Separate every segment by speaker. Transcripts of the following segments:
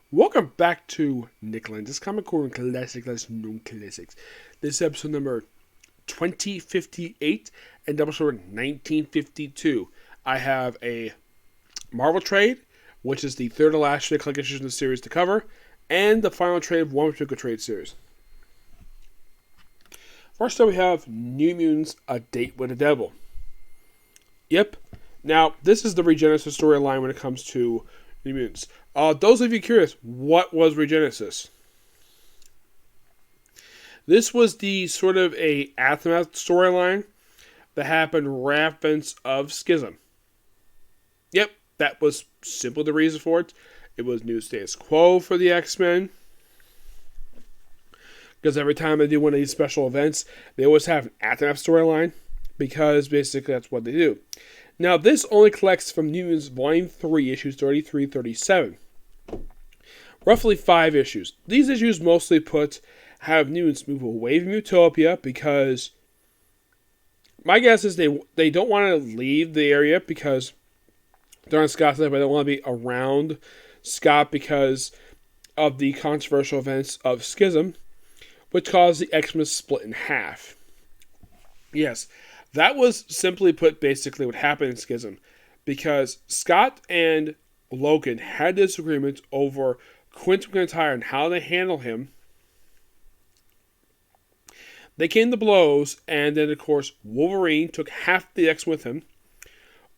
Speaker 1: Welcome back to Nick Lenz, Comic Core Classic Non Classics. This is episode number 2058 and Doubleshot 1952. I have a Marvel trade, which is the third to last collection in the series to cover, and the final trade of one particular trade series. First up, we have New Mutants: A Date with the Devil. Yep. Now, this is the Regenesis storyline when it comes to New Mutants. Those of you curious, what was Regenesis? This was the sort of a aftermath storyline that happened right of Schism. Yep, that was simply the reason for it. It was new status quo for the X-Men. Because every time they do one of these special events, they always have an aftermath storyline. Because basically that's what they do. Now, this only collects from New Mutants Volume 3, issues 33-37. Roughly 5 issues. These issues mostly have mutants move away from Utopia because my guess is they don't want to leave the area because they're on Scott's side, but they don't want to be around Scott because of the controversial events of Schism, which caused the X-Men to split in half. Yes, that was simply put basically what happened in Schism because Scott and Logan had disagreements over Quentin McIntyre and how they handle him. They came to blows, and then, of course, Wolverine took half the X with him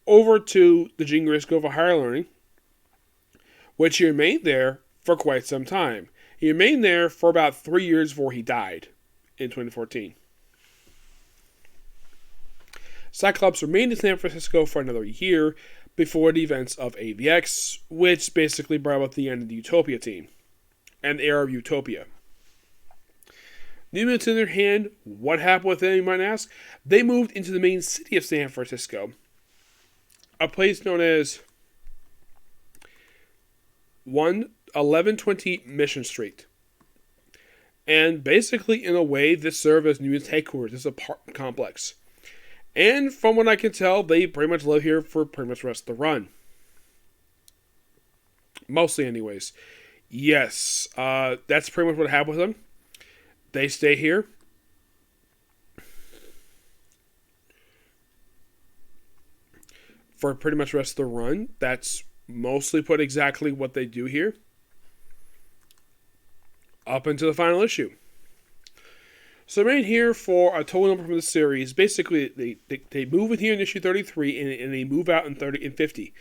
Speaker 1: over to the Jean Grey School for Higher Learning, which he remained there for quite some time. He remained there for about 3 years before he died in 2014. Cyclops remained in San Francisco for another year before the events of AVX, which basically brought about the end of the Utopia team and the era of Utopia. New Mutants, in their hand, what happened with them, you might ask? They moved into the main city of San Francisco, a place known as 1120 Mission Street. And basically, in a way, this served as New Mutants headquarters, this apartment complex. And from what I can tell, they pretty much live here for pretty much the rest of the run. Mostly anyways. Yes, that's pretty much what happened with them. They stay here. For pretty much the rest of the run. That's mostly put exactly what they do here. Up until the final issue. So they remain here for a total number from the series. Basically, they move in here in issue 33 and they move out in 30 and 50.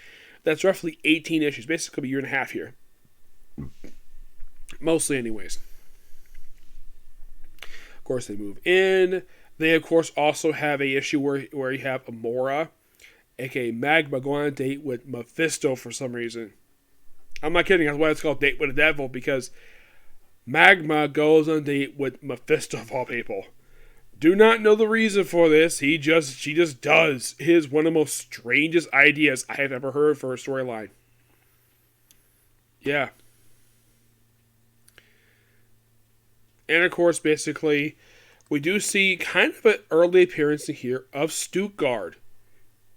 Speaker 1: That's roughly 18 issues. Basically a year and a half here. Mostly anyways. Of course, they move in. They, of course, also have a issue where you have Amora, a.k.a. Magma, going on a date with Mephisto for some reason. I'm not kidding. That's why it's called Date with the Devil, because Magma goes on a date with Mephisto of all people. Do not know the reason for this. She just does. It is one of the most strangest ideas I have ever heard for a storyline. Yeah. And of course, basically, we do see kind of an early appearance in here of Stuttgart.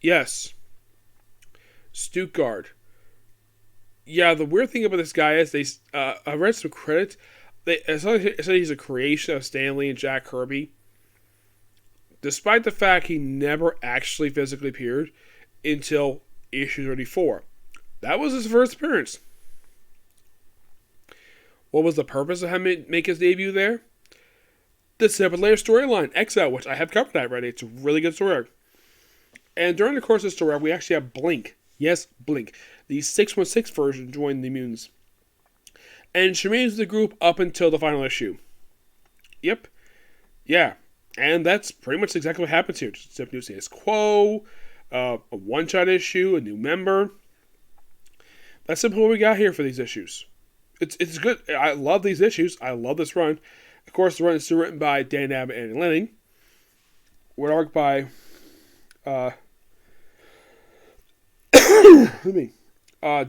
Speaker 1: Yes. Stuttgart. Yeah, the weird thing about this guy is I read some credits. I said he's a creation of Stan Lee and Jack Kirby. Despite the fact he never actually physically appeared until issue 34. That was his first appearance. What was the purpose of him make his debut there? The 7-layer storyline, Exile, which I have covered that already. It's a really good story. And during the course of the story, we actually have Blink. Yes, Blink. The 616 version joined the Mutants. And she remains with the group up until the final issue. Yep. Yeah. And that's pretty much exactly what happens here. Just a new status quo, a one-shot issue, a new member. That's simply what we got here for these issues. It's good. I love these issues. I love this run. Of course, the run is still written by Dan Abbott and Lenning. With art by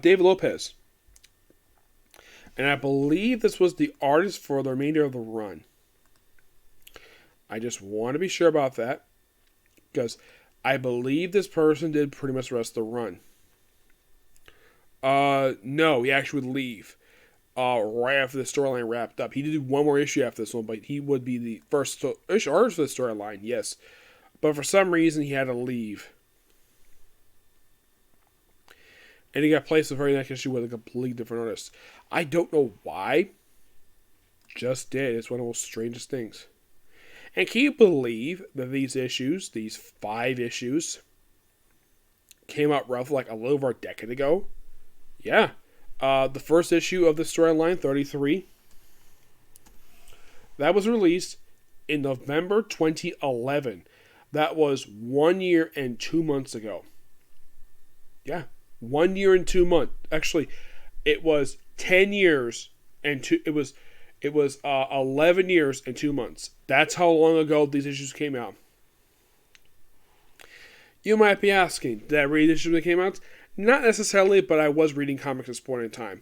Speaker 1: David Lopez. And I believe this was the artist for the remainder of the run. I just want to be sure about that. Because I believe this person did pretty much the rest of the run. No, he actually would leave. right after the storyline wrapped up. He did one more issue after this one, but he would be the first artist for the storyline, yes. But for some reason, he had to leave. And he got placed the very next issue with a completely different artist. I don't know why. Just did. It's one of the most strangest things. And can you believe that these 5 issues, came out roughly like a little over a decade ago? Yeah. The first issue of the storyline, 33, that was released in November 2011. That was 1 year and 2 months ago. Yeah. 1 year and 2 months. Actually, it was 10 years and it was 11 years and 2 months. That's how long ago these issues came out. You might be asking, did I read the issues that came out? Not necessarily, but I was reading comics at this point in time.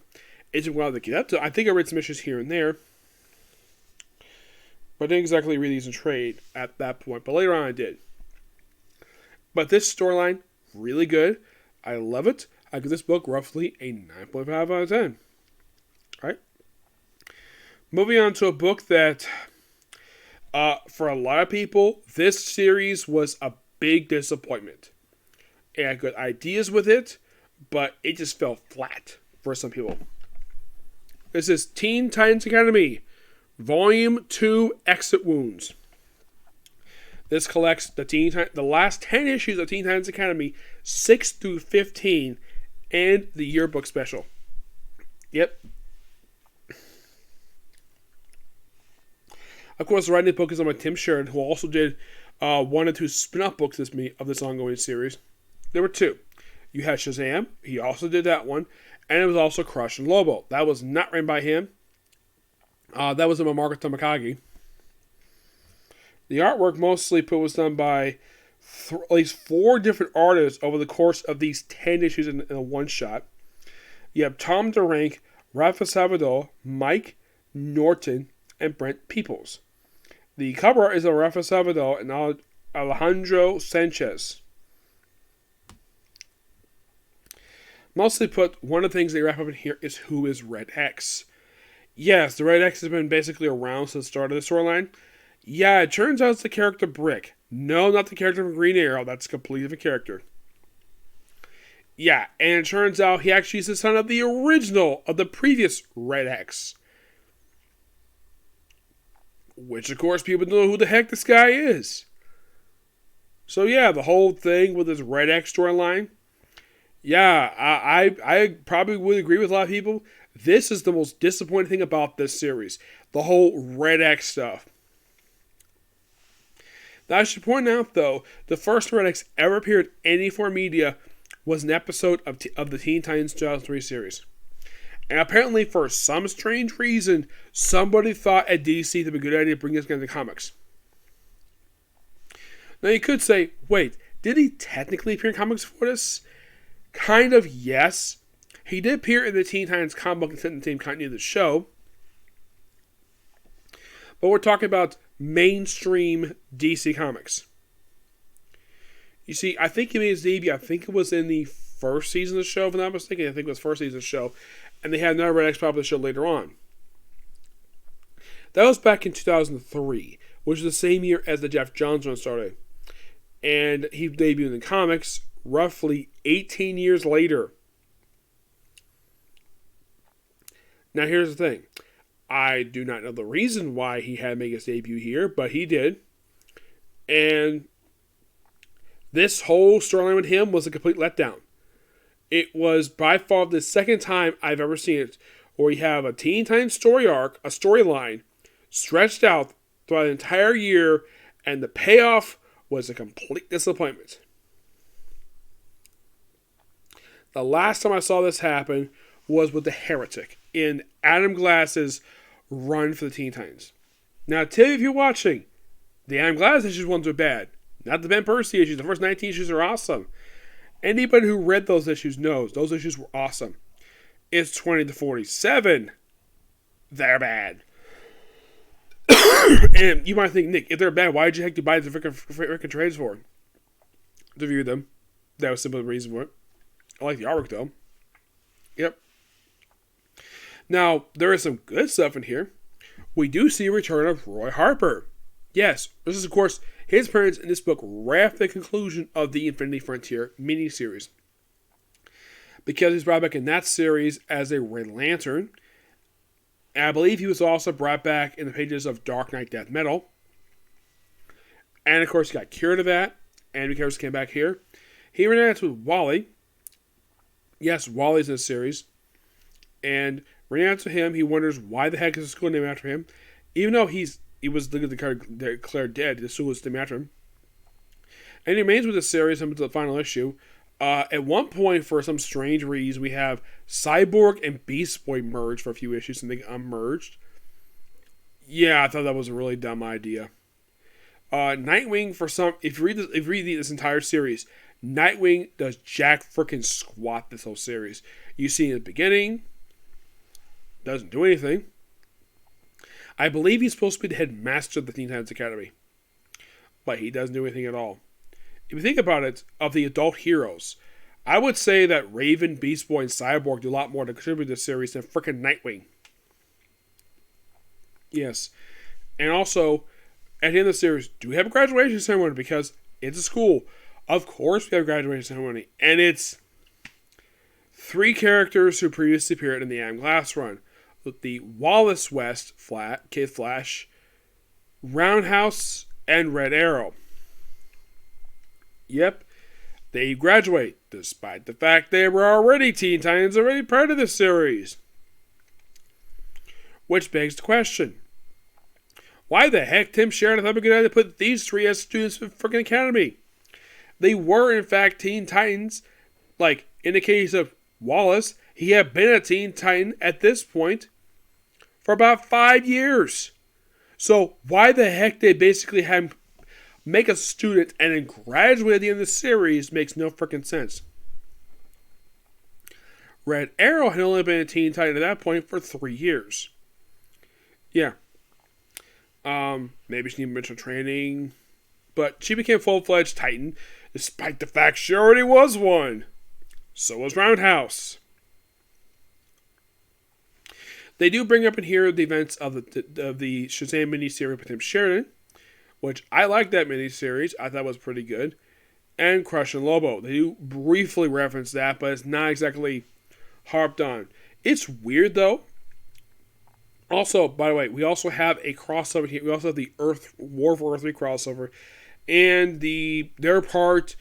Speaker 1: It took a while to get up to. I think I read some issues here and there, but I didn't exactly read these in trade at that point. But later on, I did. But this storyline, really good. I love it. I give this book roughly a 9.5 out of 10. All right. Moving on to a book that, for a lot of people, this series was a big disappointment. It had good ideas with it, but it just fell flat for some people. This is Teen Titans Academy, Volume 2, Exit Wounds. This collects the last 10 issues of Teen Titans Academy, 6 through 15, and the yearbook special. Yep. Of course, the writing book is on by Tim Sheridan, who also did 1 and 2 spin-off books of this ongoing series. There were 2. You had Shazam. He also did that one. And it was also Crush and Lobo. That was not written by him. That was by Marco Tamakagi. The artwork mostly was done by at least 4 different artists over the course of these 10 issues in a one-shot. You have Tom Durank, Rafa Salvador, Mike Norton, and Brent Peoples. The cover art is of Rafa Salvador and Alejandro Sanchez. Mostly put, one of the things they wrap up in here is who is Red X. Yes, the Red X has been basically around since the start of the storyline. Yeah, it turns out it's the character Brick. No, not the character from Green Arrow. That's a completely different character. Yeah, and it turns out he actually is the son of the original, of the previous Red X. Which, of course, people don't know who the heck this guy is. So yeah, the whole thing with this Red X storyline, yeah, I probably would agree with a lot of people. This is the most disappointing thing about this series. The whole Red X stuff. Now, I should point out, though, the first Red X ever appeared in any form of media was an episode of the Teen Titans 2003 series. And apparently, for some strange reason, somebody thought at DC it would be a good idea to bring this guy into comics. Now, you could say, wait, did he technically appear in comics for this? Kind of, yes. He did appear in the Teen Titans comic book and set in the same continuity of the show. But we're talking about mainstream DC Comics. You see, I think he made his debut, I think it was in the first season of the show, if I'm not mistaken. I think it was first season of the show. And they had another Red X pop up the show later on. That was back in 2003, which was the same year as the Jeff Johns run started. And he debuted in the comics roughly 18 years later. Now, here's the thing. I do not know the reason why he had to make his debut here, but he did. And this whole storyline with him was a complete letdown. It was by far the second time I've ever seen it where you have a Teen Titans story arc, a storyline, stretched out throughout the entire year, and the payoff was a complete disappointment. The last time I saw this happen was with the Heretic in Adam Glass's run for the Teen Titans. Now, tell you if you're watching, the Adam Glass issues ones are bad. Not the Ben Percy issues. The first 19 issues are awesome. Anybody who read those issues knows those issues were awesome. It's 20 to 47. They're bad. And you might think, Nick, if they're bad, why did you have to buy the freaking trades for? To review them. That was simply the reason for it. I like the artwork, though. Yep. Now, there is some good stuff in here. We do see a return of Roy Harper. Yes, this is, of course, his appearance in this book right after the conclusion of the Infinity Frontier miniseries. Because he's brought back in that series as a Red Lantern. And I believe he was also brought back in the pages of Dark Knight Death Metal. And, of course, he got cured of that. And because he came back here. He reunites with Wally. Yes, Wally's in the series. And reunites with him. He wonders why the heck is the school named after him. Even though he was declared dead, the school was named after him. And he remains with the series until the final issue. At one point, for some strange reason, we have Cyborg and Beast Boy merge for a few issues, and they unmerged. Yeah, I thought that was a really dumb idea. Nightwing, for some, if you read this entire series, Nightwing does jack frickin' squat this whole series. You see in the beginning, doesn't do anything. I believe he's supposed to be the headmaster of the Teen Titans Academy, but he doesn't do anything at all. If you think about it, of the adult heroes, I would say that Raven, Beast Boy, and Cyborg do a lot more to contribute to this series than frickin' Nightwing. Yes. And also, at the end of the series, do we have a graduation ceremony? Because it's a school. Of course we have a graduation ceremony. And it's 3 characters who previously appeared in the Adam Glass run. The Wallace West Kid Flash, Roundhouse, and Red Arrow. Yep, they graduate, despite the fact they were already Teen Titans, already part of the series. Which begs the question, why the heck Tim Sheridan thought we could have put these 3 as students for the freaking academy? They were, in fact, Teen Titans. Like, in the case of Wallace, he had been a Teen Titan at this point for about 5 years. So, why the heck they basically had him make a student and then graduate at the end of the series makes no freaking sense. Red Arrow had only been a Teen Titan at that point for 3 years. Yeah. Maybe she needed mental training. But she became a full-fledged Titan, despite the fact she already was one. So was Roundhouse. They do bring up in here the events of the Shazam miniseries with Tim Sheridan, which I like that miniseries. I thought was pretty good. And Crush and Lobo. They do briefly reference that, but it's not exactly harped on. It's weird, though. Also, by the way, we also have a crossover here. We also have the War for Earth 3 crossover. And their part,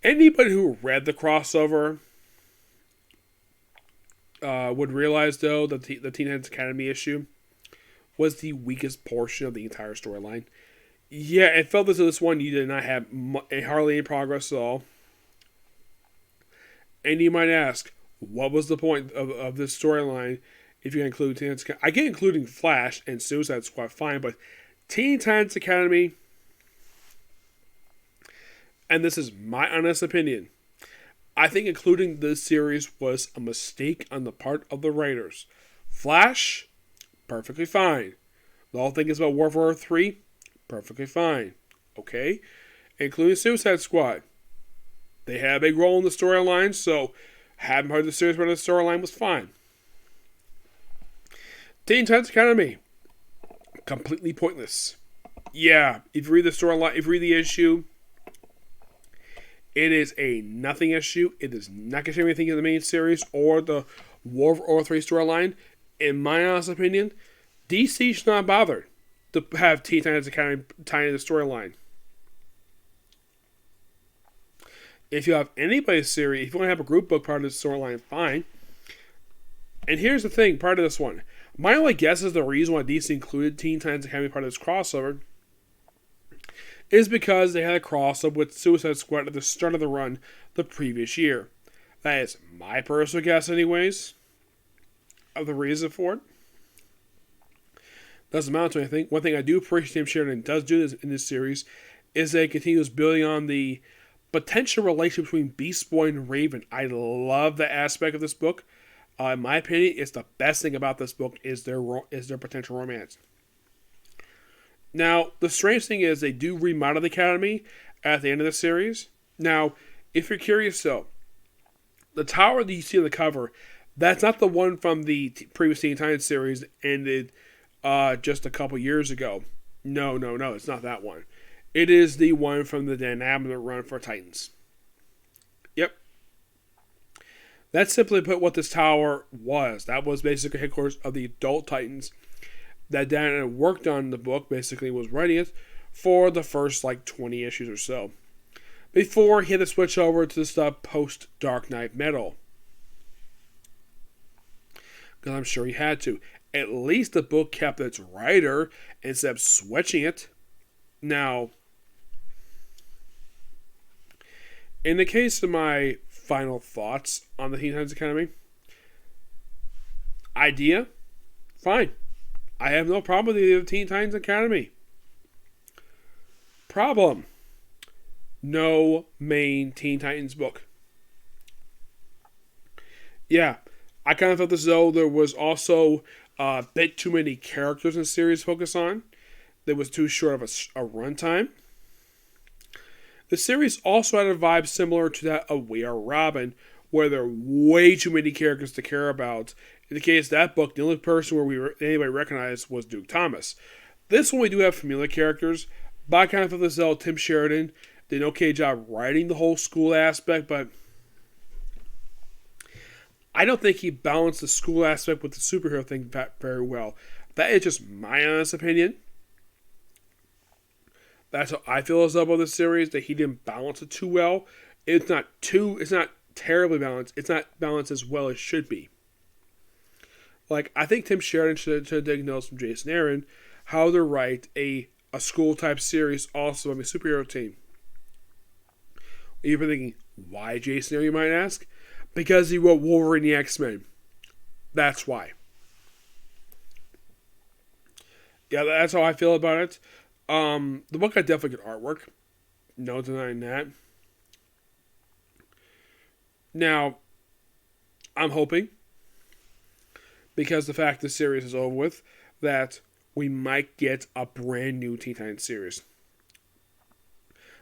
Speaker 1: anybody who read the crossover would realize, though, that the Teen Titans Academy issue was the weakest portion of the entire storyline. Yeah, it felt as though this one you did not have hardly any progress at all. And you might ask, what was the point of this storyline if you include Teen Titans Academy? I get including Flash and Suicide Squad fine, but Teen Titans Academy, and this is my honest opinion, I think including this series was a mistake on the part of the writers. Flash, perfectly fine. The whole thing is about War for Earth 3, perfectly fine. Okay? Including Suicide Squad. They had a big role in the storyline, so having part of the series part of the storyline was fine. Teen Titans Academy, completely pointless. Yeah, if you read the storyline, if you read the issue, it is a nothing issue. It is not going to show anything in the main series or the War for Earth 3 storyline. In my honest opinion, DC should not bother to have Teen Titans Academy tie into the storyline. If you have anybody's series, if you want to have a group book part of the storyline, fine. And here's the thing, part of this one. My only guess is the reason why DC included Teen Titans Academy part of this crossover is because they had a crossover with Suicide Squad at the start of the run the previous year. That is my personal guess anyways, of the reason for it. Doesn't amount to anything. One thing I do appreciate Tim Sheridan does do this in this series is that it continues building on the potential relationship between Beast Boy and Raven. I love that aspect of this book. In my opinion, it's the best thing about this book is their potential romance. Now, the strange thing is they do remodel the Academy at the end of the series. Now, if you're curious though, the tower that you see on the cover, That's not the one from the previous Teen Titans series ended just a couple years ago. No, it's not that one. It is the one from the Dan Abnett run for Titans. Yep. That's simply put what this tower was. That was basically headquarters of the adult Titans that Dan Abnett worked on in the book, basically was writing it for the first 20 issues or so. Before he had to switch over to the stuff post Dark Knight Metal. Because I'm sure he had to. At least the book kept its writer instead of switching it. Now, in the case of my final thoughts on the Teen Titans Academy, idea, fine. I have no problem with the Teen Titans Academy. Problem, no main Teen Titans book. Yeah, I kind of felt as though there was also a bit too many characters in the series to focus on. That was too short of a runtime. The series also had a vibe similar to that of We Are Robin, where there are way too many characters to care about. In the case of that book, the only person where anybody recognized was Duke Thomas. This one we do have familiar characters, but I kind of feel as though Tim Sheridan did an okay job writing the whole school aspect, but I don't think he balanced the school aspect with the superhero thing very well. That is just my honest opinion. That's how I feel as though about this series, that he didn't balance it too well. It's not terribly balanced. It's not balanced as well as it should be. I think Tim Sheridan should take notes from Jason Aaron how to write a school type series also on a superhero team. You've been thinking, why Jason Aaron, you might ask? Because he wrote Wolverine the X-Men. That's why. Yeah, that's how I feel about it. The book got definitely good artwork. No denying that. Now, I'm hoping, because the fact the series is over with, that we might get a brand new Teen Titans series.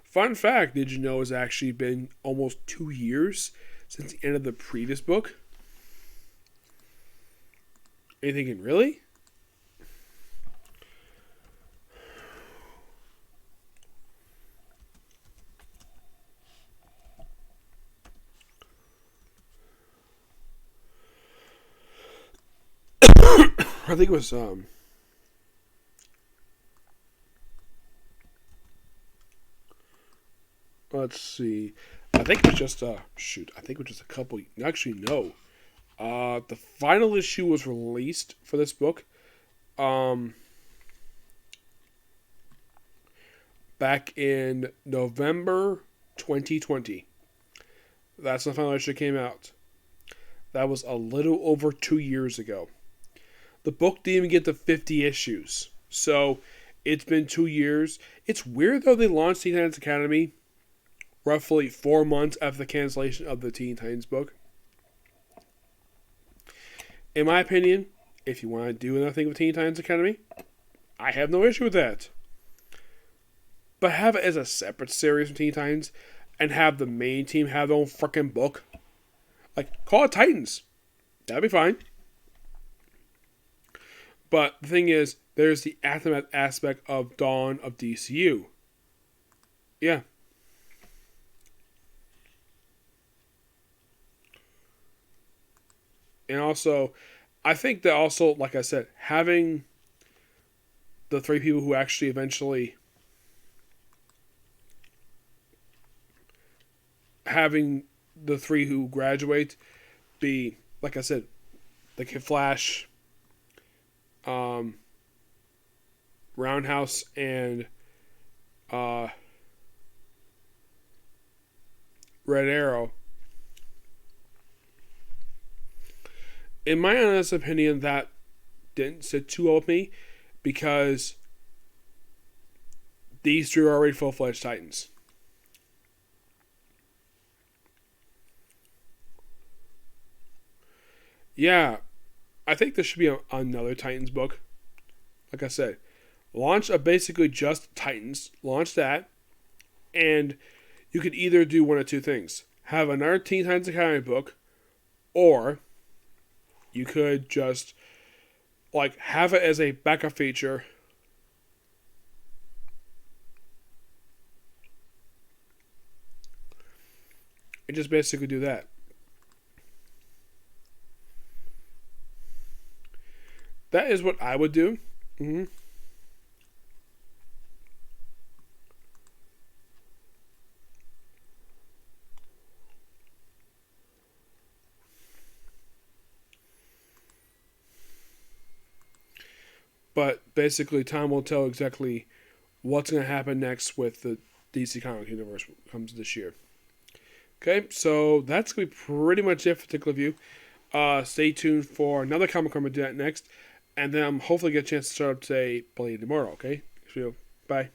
Speaker 1: Fun fact, did you know it's actually been almost 2 years since the end of the previous book? Are you thinking, really? I think it was let's see. I think it was just I think it was just a couple. Actually, no. The final issue was released for this book back in November 2020. That's the final issue that came out. That was a little over 2 years ago. The book didn't even get to 50 issues. So, it's been 2 years. It's weird, though, they launched Teen Titans Academy roughly 4 months after the cancellation of the Teen Titans book. In my opinion, if you want to do another thing with Teen Titans Academy, I have no issue with that. But have it as a separate series from Teen Titans and have the main team have their own freaking book. Call it Titans. That'd be fine. But the thing is, there's the aftermath aspect of Dawn of DCU. Yeah. And also, I think that also, like I said, having the three people who actually eventually having the three who graduate be, like I said, the Kid Flash, Roundhouse, and Red Arrow. In my honest opinion, that didn't sit too well with me because these three are already full-fledged Titans. Yeah, I think there should be another Titans book. Like I said, launch a basically just Titans. Launch that, and you could either do one of two things. Have another Teen Titans Academy book, or You could just like have it as a backup feature. And just basically do that. That is what I would do. Mm-hmm. But basically, time will tell exactly what's going to happen next with the DC Comics universe comes this year. Okay, so that's going to be pretty much it for Tickle Review. Stay tuned for another comic I'm going to do that next. And then I'm hopefully get a chance to start up today, play tomorrow, okay? So, bye.